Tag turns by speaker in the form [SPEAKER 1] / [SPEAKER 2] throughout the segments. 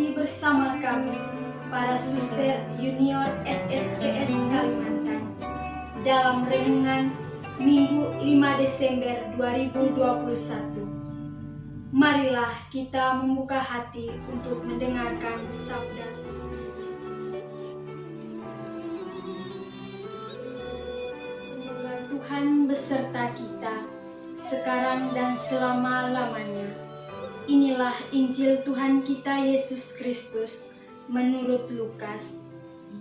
[SPEAKER 1] lagi bersama kami, para suster junior SSPS Kalimantan, dalam renungan Minggu 5 Desember 2021. Marilah kita membuka hati untuk mendengarkan sabda. Semoga Tuhan beserta kita, sekarang dan selama-lamanya. Inilah Injil Tuhan kita Yesus Kristus menurut Lukas.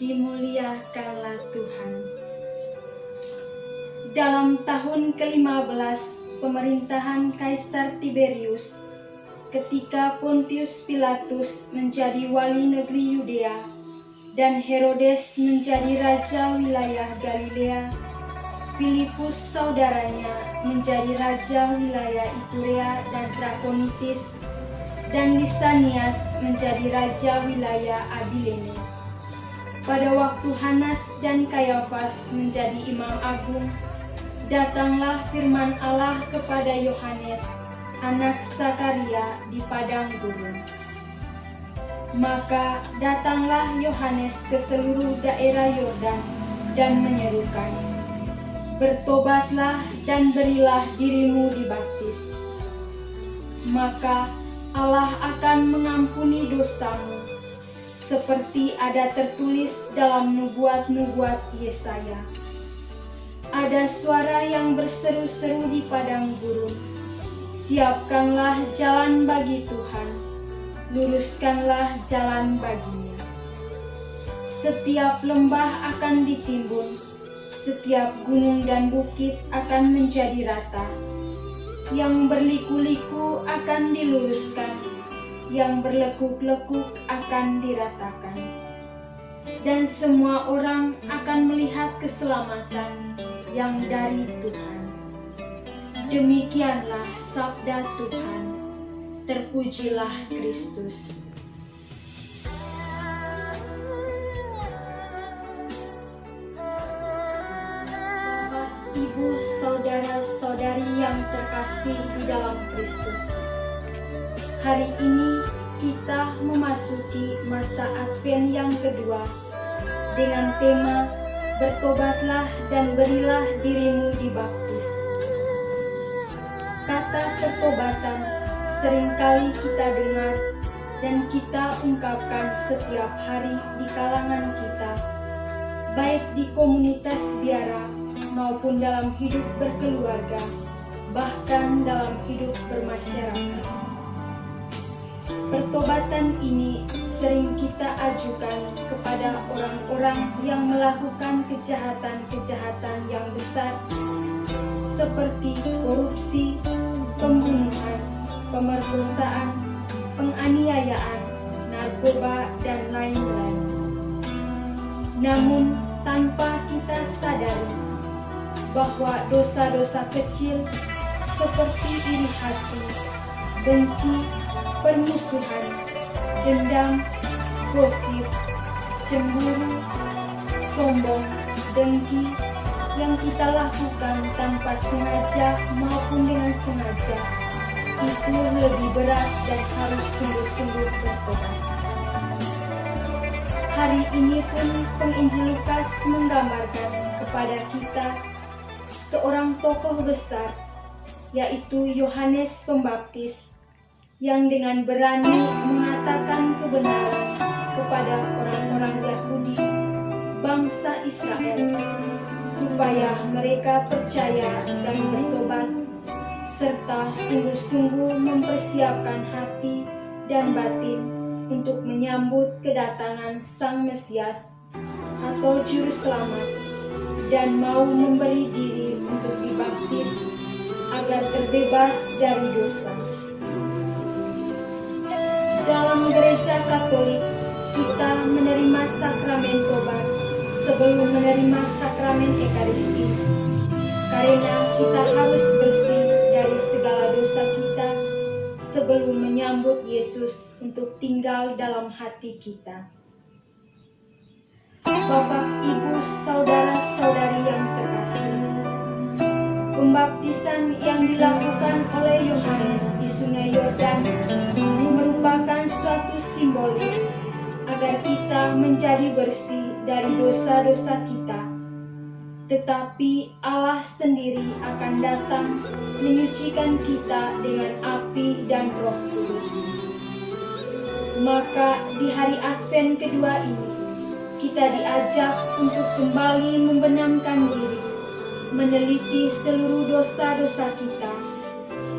[SPEAKER 1] Dimuliakanlah Tuhan. Dalam tahun ke-15 pemerintahan Kaisar Tiberius, ketika Pontius Pilatus menjadi wali negeri Yudea dan Herodes menjadi raja wilayah Galilea, Filipus saudaranya menjadi raja wilayah Iturea dan Trakonitis, dan Lisanias menjadi raja wilayah Abilene. Pada waktu Hanas dan Kayafas menjadi imam agung, datanglah firman Allah kepada Yohanes, anak Zakaria di padang gurun. Maka datanglah Yohanes ke seluruh daerah Yordan dan menyerukan, "Bertobatlah dan berilah dirimu dibaptis, maka Allah akan mengampuni dosamu, seperti ada tertulis dalam nubuat-nubuat Yesaya." Ada suara yang berseru-seru di padang gurun, "Siapkanlah jalan bagi Tuhan, luruskanlah jalan baginya." Setiap lembah akan ditimbun, setiap gunung dan bukit akan menjadi rata. Yang berliku-liku akan diluruskan, yang berlekuk-lekuk akan diratakan. Dan semua orang akan melihat keselamatan yang dari Tuhan. Demikianlah sabda Tuhan. Terpujilah Kristus. Ibu, saudara-saudari yang terkasih di dalam Kristus, hari ini kita memasuki masa Advent yang kedua dengan tema "Bertobatlah dan berilah dirimu dibaptis". Kata pertobatan seringkali kita dengar dan kita ungkapkan setiap hari di kalangan kita, baik di komunitas biara maupun dalam hidup berkeluarga, bahkan dalam hidup bermasyarakat. Pertobatan ini sering kita ajukan kepada orang-orang yang melakukan kejahatan-kejahatan yang besar, seperti korupsi, pembunuhan, pemerkosaan, penganiayaan, narkoba, dan lain-lain. Namun, tanpa kita sadari bahwa dosa-dosa kecil seperti iri hati, benci, permusuhan, dendam, gosip, cemburu, sombong, dengki yang kita lakukan tanpa sengaja maupun dengan sengaja, itu lebih berat dan harus sungguh-sungguh bertobat. Hari ini pun penginjil Lukas menggambarkan kepada kita seorang tokoh besar, yaitu Yohanes Pembaptis, yang dengan berani mengatakan kebenaran kepada orang-orang Yahudi, bangsa Israel, supaya mereka percaya dan bertobat, serta sungguh-sungguh mempersiapkan hati dan batin untuk menyambut kedatangan Sang Mesias atau Juru Selamat, dan mau memberi diri untuk dibaptis agar terbebas dari dosa. Dalam gereja Katolik, kita menerima sakramen tobat sebelum menerima sakramen Ekaristi, karena kita harus bersih dari segala dosa kita sebelum menyambut Yesus untuk tinggal dalam hati kita. Bapak, Ibu, saudara-saudari yang terkasih, Pembaptisan yang dilakukan oleh Yohanes di Sungai Yordan merupakan suatu simbolis agar kita menjadi bersih dari dosa-dosa kita. Tetapi Allah sendiri akan datang menyucikan kita dengan api dan Roh Kudus. Maka di hari Advent kedua ini, kita diajak untuk kembali membenamkan diri, meneliti seluruh dosa-dosa kita,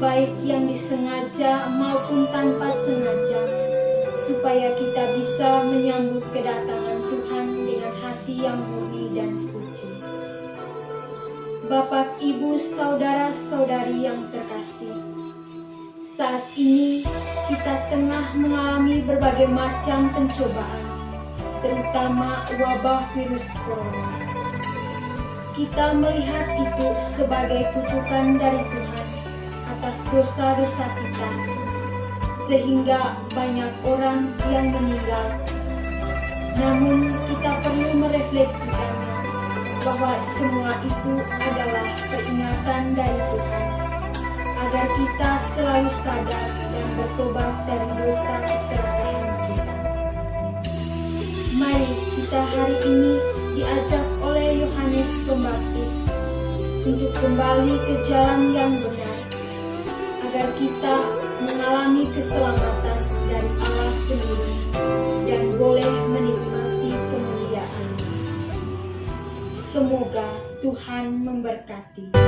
[SPEAKER 1] baik yang disengaja maupun tanpa sengaja, supaya kita bisa menyambut kedatangan Tuhan dengan hati yang murni dan suci. Bapak, Ibu, saudara-saudari yang terkasih, saat ini kita tengah mengalami berbagai macam pencobaan, terutama wabah virus corona. Kita melihat itu sebagai kutukan dari Tuhan atas dosa-dosa kita, sehingga banyak orang yang meninggal. Namun kita perlu merefleksikannya bahwa semua itu adalah peringatan dari Tuhan, agar kita selalu sadar dan bertobat dari dosa keserakahan kita. Mari kita hari ini diajak oleh Yohanes Pembaptis untuk kembali ke jalan yang benar, agar kita mengalami keselamatan dari Allah sendiri dan boleh menikmati kemuliaan. Semoga Tuhan memberkati.